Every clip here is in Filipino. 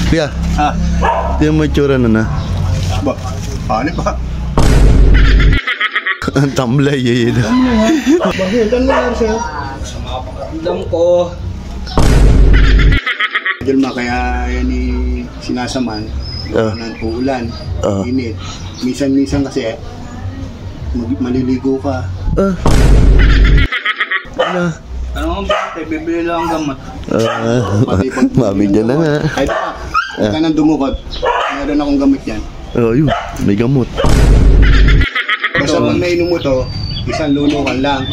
Kuya, di mo itsura na na. Ba? Ano ba? Ang tamlay eh. Bakit? Ano nangyari sa'yo? Alam ko. Dilma, kaya yan sinasaman. Ng uulan, init. Minsan kasi maliligo ka. Ano ba? Bibili lang ang gamot. Mami dyan na nga. Kahit ka nang dumukot, meron akong gamit yan. Yun, may gamot. Basta pag nainom mo to, isang lulukan lang.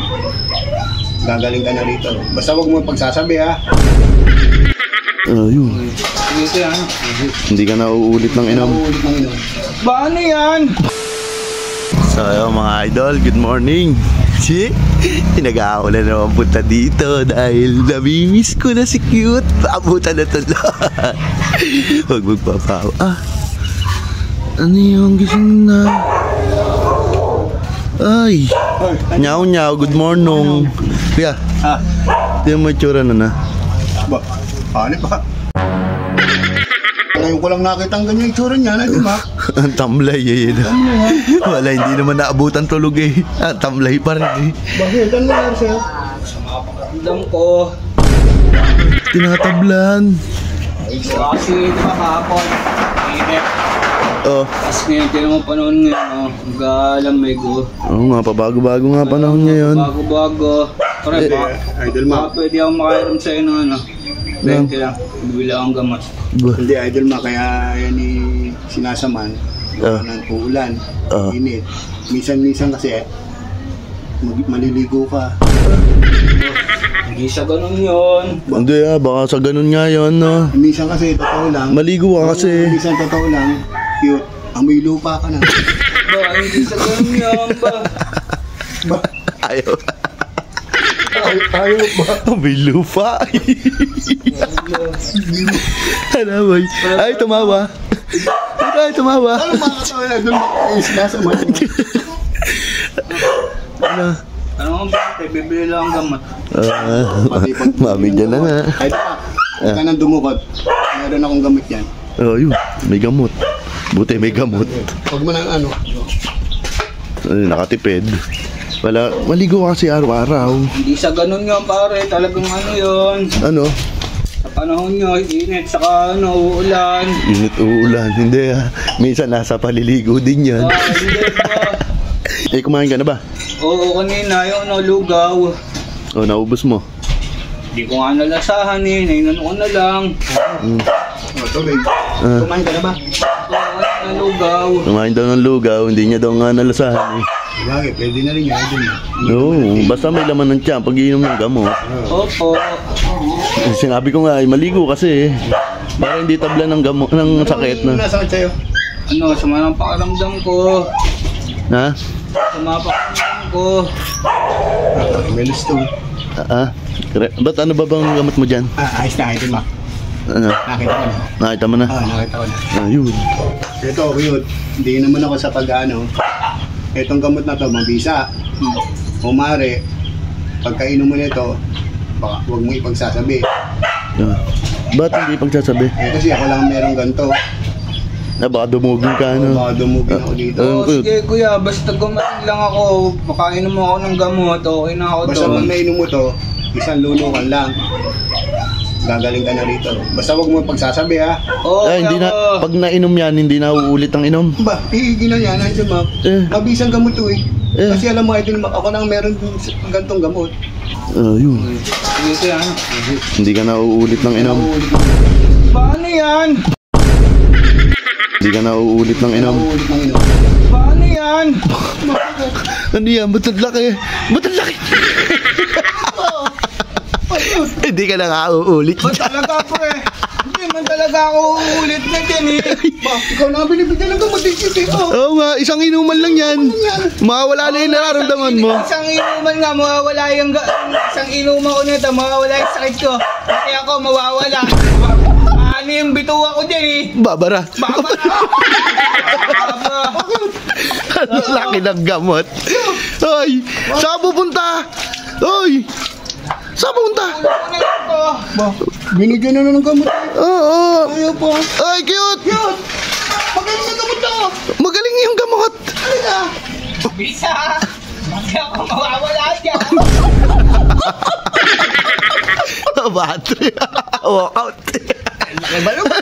Gagaling ka na rito. Basta huwag mo pagsasabi ha. Yun. Hindi ka na uulit ng inom. Ba ano yan? So mga idol, good morning. Pinag-aakulan naman punta dito dahil namimiss ko na si Cute. Abutan na talo. Huwag magpapawa. Ano yung gising na? Ay, nyaw, good morning. Kuya, di mo itsura na na. Ba? Ano ba? Ngayon ko lang nakita ang ganyan itsura niya, di ba? Ang tamlay eh. Wala, hindi naman naabutan tulog eh. Ang tamlay pa rin eh. Bakit? Ano nangyari sa'yo? Alam ko. Tinatablan. Kasi di ba kahapon? Inip. Tapos ngayon, tinan mo panahon ngayon, galamay ko. Oo nga, pabago-bago nga panahon ngayon. Bago-bago. Pare ba? Idol ma. Pwede akong makairam sa'yo ng ano. 20 lang. Bibili akong gamot. Hindi, idol ma, kaya yan sinasaman. Ng uulan, init. Minsan kasi maliligo ka. Hindi sa ganun yun. Hindi baka sa ganun nga yun, no? Minsan kasi, totoo lang. Maligo ka kasi. Minsan totoo lang, cute. Amoy lupa ka na. Ba, hindi sa ganun yun ba? Ayaw. Ayaw ba? May lupa. Ano ba? Ay, tumawa. Ay, tumawa. Ano makakatawa na doon? Sinasaman. Ano ba? Bibili lang ang gamot. Mami dyan na nga. Kahit ka nang dumukot, meron akong gamit yan. Yun, may gamot. Buti may gamot. Huwag mo nang ano. Nakatipid. Wala, maligo kasi araw-araw. Hindi sa ganun nga pare, talagang ano yun. Ano? Sa panahon nyo, init, saka ano, uulan. Init, uulan. Hindi minsan nasa paliligo din yan. Hindi ba? Kumain ka na ba? Oo, kanina, yung ano, lugaw. Naubos mo? Hindi ko nga nalasahan eh, nainan ko na lang. Tubig. Kumain ka na ba? Oo, lugaw. Kumain daw ng lugaw, hindi niya daw nga nalasahan eh. Bagay, pwede na rin yan. No, basta may laman ng tiyan pag iinom ng gamot. Opo. Sinabi ko nga, maligo kasi para hindi tabla ng gamot, ng sakit na. Ano nasakit sa'yo? Ano, sama ng pakaramdam ko. Ha? Sama pakaramdam ko. Melos to. Ba't ano ba bang gamot mo dyan? Ayos na, idol ma. Ano? Nakita ko na. Nakita mo na? Nakita ko na. Ayun. Ito, cute. Hindi naman ako sa pag-ano. Itong gamot na to, mabisa. Umare, pagkainom mo nito, baka huwag mo ipagsasabi. Ba't hindi pagsasabi? Kasi ako lang merong ganito. Baka dumugin ka, ano? Baka dumugin ako dito. Sige kuya, basta gumaling lang ako, makainom ako ng gamot, okay na ako doon. Basta pag nainom mo to, isang lulukan lang. Gagaling ka na rito. Basta huwag mo pagsasabi ha. Hindi na, pag nainom yan, hindi na uulit ang inom. Ba, iigin na yan, idol ma. Mabisang gamot to eh. Kasi alam mo, idol ma, ako lang meron gantong gamot. Yun. Sige kuya, ano? Hindi ka na uulit ng inom. Paano yan? Hindi ka na uulit ng inom. Paano yan? Ano yan? Ba't ang laki? Ba't ang laki? Hindi ka na nga uulit. Ba't talaga po eh? Hindi man talaga ako uulit na dyan eh. Ikaw na binibigyan ng gamot eh. Oo nga, isang inuman lang yan. Mawawala na yung nararamdaman mo. Isang inuman nga, mawawala yung isang inuman ko nito, mawawala yung sakit ko. Kasi ako mawawala. Ano yung bituwa ko dyan eh? Babara. Ang laki ng gamot. Hoy, saan pupunta? Hoy! Saan pumunta? Tulog ko na lang to. Ba, binigyan na ng gamot. Oo. Ayaw pa. Ay, cute! Cute! Magaling na gamot to. Magaling yung gamot. Talaga. Bisa. Bakit ako mawawala dyan? Battery. Walkout. Balo ba